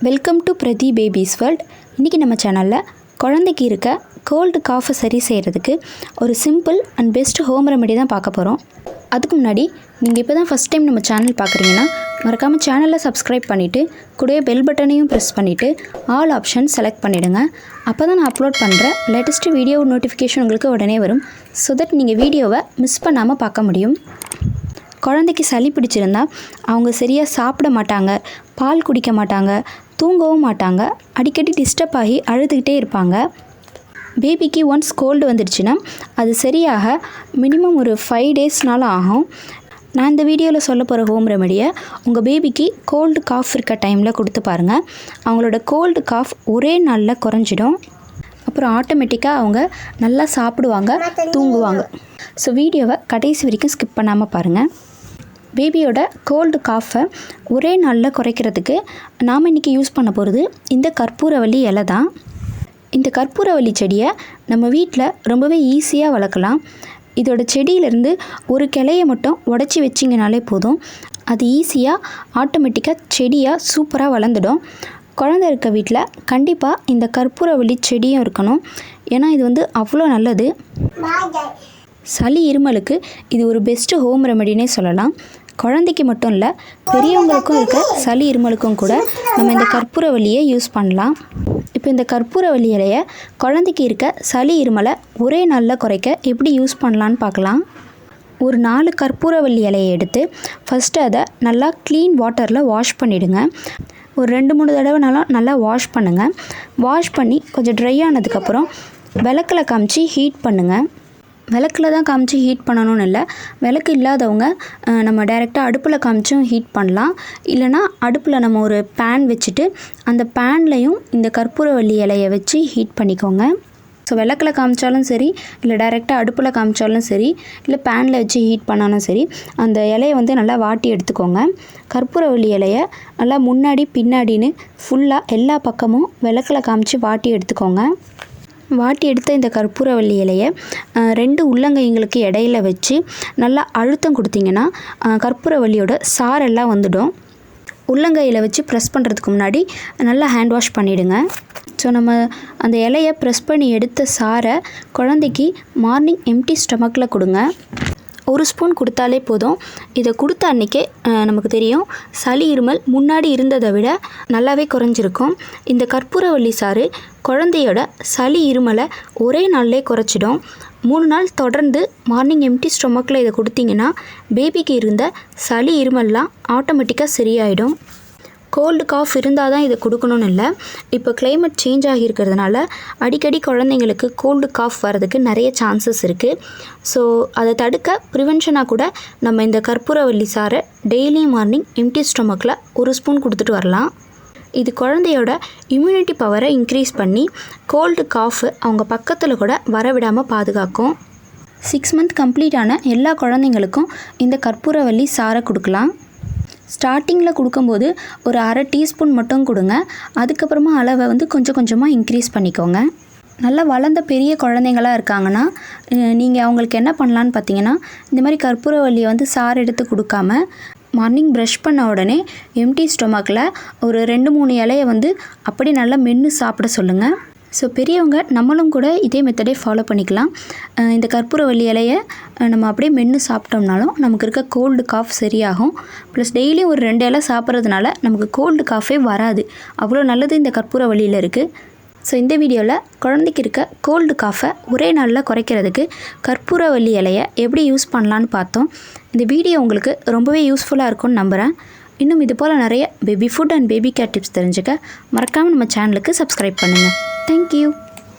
Welcome to பிரதி babies world. இன்றைக்கி நம்ம சேனலில் குழந்தைக்கு இருக்க கோல்டு காஃபை சரி செய்கிறதுக்கு ஒரு simple and best home remedy தான் பார்க்க போகிறோம். அதுக்கு முன்னாடி நீங்கள் இப்போ தான் ஃபஸ்ட் டைம் நம்ம சேனல் பார்க்குறீங்கன்னா மறக்காமல் சேனலில் சப்ஸ்கிரைப் பண்ணிவிட்டு கூடவே பெல் பட்டனையும் ப்ரெஸ் பண்ணிவிட்டு ஆல் ஆப்ஷன் செலக்ட் பண்ணிவிடுங்க. அப்போ தான் நான் அப்லோட் பண்ணுற லேட்டஸ்ட்டு வீடியோ நோட்டிஃபிகேஷன் உங்களுக்கு உடனே வரும். ஸோ தட் நீங்கள் வீடியோவை மிஸ் பண்ணாமல் பார்க்க முடியும். குழந்தைக்கு சளி பிடிச்சிருந்தா அவங்க சரியாக சாப்பிட மாட்டாங்க, பால் குடிக்க மாட்டாங்க, தூங்கவும் மாட்டாங்க, அடிக்கடி டிஸ்டர்ப் ஆகி அழுதுகிட்டே இருப்பாங்க. பேபிக்கு ஒன்ஸ் கோல்டு வந்துடுச்சுன்னா அது சரியாக மினிமம் ஒரு 5 டேஸ்னால ஆகும். நான் இந்த வீடியோவில் சொல்ல போகிற ஹோம் ரெமெடியை உங்கள் பேபிக்கு கோல்டு காஃப் இருக்க டைமில் கொடுத்து பாருங்கள். அவங்களோட கோல்டு காஃப் ஒரே நாளில் குறைஞ்சிடும். அப்புறம் ஆட்டோமேட்டிக்காக அவங்க நல்லா சாப்பிடுவாங்க, தூங்குவாங்க. ஸோ வீடியோவை கடைசி வரைக்கும் ஸ்கிப் பண்ணாமல் பாருங்கள். பேபியோட கோல்டு காஃபை ஒரே நாளில் குறைக்கிறதுக்கு நாம் இன்றைக்கி யூஸ் பண்ண போகிறது இந்த கற்பூரவள்ளி இலை தான். இந்த கற்பூரவள்ளி செடியை நம்ம வீட்டில் ரொம்பவே ஈஸியாக வளர்க்கலாம். இதோட செடியிலேருந்து ஒரு கிளையை மட்டும் உடச்சி வச்சிங்கனாலே போதும். அது ஈஸியாக ஆட்டோமேட்டிக்காக செடியாக சூப்பராக வளர்ந்துடும். குழந்தை இருக்க வீட்டில் கண்டிப்பாக இந்த கற்பூரவள்ளி செடியும் இருக்கணும். ஏன்னா இது அவ்வளோ நல்லது. சளி இருமலுக்கு இது ஒரு பெஸ்ட்டு ஹோம் ரெமெடினே சொல்லலாம். குழந்தைக்கு மட்டும் இல்லை, பெரியவங்களுக்கும் இருக்க சளி இருமலுக்கும் கூட நம்ம இந்த கற்பூரவள்ளியை யூஸ் பண்ணலாம். இப்போ இந்த கற்பூரவள்ளி இலையை குழந்தைக்கு இருக்க சளி இருமலை ஒரே நாளில் குறைக்க எப்படி யூஸ் பண்ணலான்னு பார்க்கலாம். ஒரு 4 கற்பூரவள்ளி இலையை எடுத்து ஃபஸ்ட்டு அதை நல்லா க்ளீன் வாட்டரில் வாஷ் பண்ணிவிடுங்க. ஒரு 2-3 தடவைனாலும் நல்லா வாஷ் பண்ணுங்கள். வாஷ் பண்ணி கொஞ்சம் ட்ரை ஆனதுக்கப்புறம் விளக்கில் காமிச்சு ஹீட் பண்ணுங்கள். விளக்கில் தான் காமிச்சு ஹீட் பண்ணணும்னு இல்லை, விளக்கு இல்லாதவங்க நம்ம டைரெக்டாக அடுப்பில் காமிச்சும் ஹீட் பண்ணலாம். இல்லைனா அடுப்பில் நம்ம ஒரு பேன் வச்சுட்டு அந்த பேன்லேயும் இந்த கற்பூரவள்ளி இலையை வச்சு ஹீட் பண்ணிக்கோங்க. ஸோ விளக்கில் காமிச்சாலும் சரி, இல்லை டைரெக்டாக அடுப்பில் காமிச்சாலும் சரி, இல்லை பேனில் வச்சு ஹீட் பண்ணாலும் சரி, அந்த இலையை நல்லா வாட்டி எடுத்துக்கோங்க. கற்பூரவள்ளி இலையை நல்லா முன்னாடி பின்னாடின்னு ஃபுல்லாக எல்லா பக்கமும் விளக்கில் காமிச்சு வாட்டி எடுத்துக்கோங்க. வாட்டி எடுத்த இந்த கற்பூரவள்ளி இலையை 2 உள்ளங்கைங்களுக்கு இடையில வச்சு நல்லா அழுத்தம் கொடுத்தீங்கன்னா கற்பூரவள்ளியோட சாரெல்லாம் வந்துடும். உள்ளங்கையில் வச்சு ப்ரெஸ் பண்ணுறதுக்கு முன்னாடி நல்லா ஹேண்ட் வாஷ் பண்ணிவிடுங்க. ஸோ நம்ம அந்த இலையை ப்ரெஸ் பண்ணி எடுத்த சாரை குழந்தைக்கு மார்னிங் எம்டி ஸ்டொமக்கில் கொடுங்க. 1 ஸ்பூன் கொடுத்தாலே போதும். இதை கொடுத்த அன்றைக்கே நமக்கு தெரியும் சளி இருமல் முன்னாடி இருந்ததை விட நல்லாவே குறைஞ்சிருக்கும். இந்த கற்பூரவள்ளி சாறு குழந்தையோட சளி இருமலை ஒரே நாள்லேயே குறைச்சிடும். 3 நாள் தொடர்ந்து மார்னிங் எம்டி ஸ்டொமக்கில் இதை கொடுத்தீங்கன்னா பேபிக்கு இருந்த சளி இருமல்லாம் ஆட்டோமேட்டிக்காக சரியாயிடும். கோல்டு காஃப் இருந்தால் தான் இதை கொடுக்கணும்னு இல்லை. இப்போ கிளைமேட் சேஞ்ச் ஆகியிருக்கிறதுனால அடிக்கடி குழந்தைங்களுக்கு கோல்டு காஃப் வரதுக்கு நிறைய சான்சஸ் இருக்குது. ஸோ அதை தடுக்க ப்ரிவென்ஷனாக கூட நம்ம இந்த கற்பூரவள்ளி சாரை டெய்லி மார்னிங் எம்டி ஸ்டொமக்கில் 1 ஸ்பூன் கொடுத்துட்டு வரலாம். இது குழந்தையோட இம்யூனிட்டி பவரை இன்க்ரீஸ் பண்ணி கோல்டு காஃபு அவங்க பக்கத்தில் கூட வரவிடாமல் பாதுகாக்கும். 6 மந்த் கம்ப்ளீட் ஆன எல்லா குழந்தைங்களுக்கும் இந்த கற்பூரவள்ளி சாரை கொடுக்கலாம். ஸ்டார்டிங்கில் கொடுக்கும்போது ஒரு 1/2 டீஸ்பூன் மட்டும் கொடுங்க. அதுக்கப்புறமா அளவை கொஞ்சம் கொஞ்சமாக இன்க்ரீஸ் பண்ணிக்கோங்க. நல்லா வளர்ந்த பெரிய குழந்தைங்களாக இருக்காங்கன்னா நீங்கள் அவங்களுக்கு என்ன பண்ணலான்னு பார்த்தீங்கன்னா, இந்த மாதிரி கற்பூரவள்ளியை சாறு எடுத்து கொடுக்காம மார்னிங் ப்ரஷ் பண்ண உடனே எம்டி ஸ்டொமக்கில் ஒரு 2-3 இலையை அப்படி நல்லா மென்று சாப்பிட சொல்லுங்கள். ஸோ பெரியவங்க நம்மளும் கூட இதே மெத்தடே ஃபாலோ பண்ணிக்கலாம். இந்த கற்பூரவள்ளி இலையை நம்ம அப்படியே மென்று சாப்பிட்டோம்னாலும் நமக்கு இருக்க கோல்டு காஃப் சரியாகும். ப்ளஸ் டெய்லியும் ஒரு 2 இலை சாப்பிட்றதுனால நமக்கு கோல்டு காஃபே வராது. அவ்வளோ நல்லது இந்த கற்பூரவள்ளியில் இருக்குது. ஸோ இந்த வீடியோவில் குழந்தைக்கு இருக்க கோல்டு காஃபை ஒரே நாளில் குறைக்கிறதுக்கு கற்பூரவள்ளி இலையை எப்படி யூஸ் பண்ணலான்னு பார்த்தோம். இந்த வீடியோ உங்களுக்கு ரொம்பவே யூஸ்ஃபுல்லாக இருக்கும்னு நம்புகிறேன். இன்னும் இது போல் நிறைய baby food and baby care tips தெரிஞ்சுக்க மறக்காமல் நம்ம சேனலுக்கு சப்ஸ்கிரைப் பண்ணுங்கள். Thank you.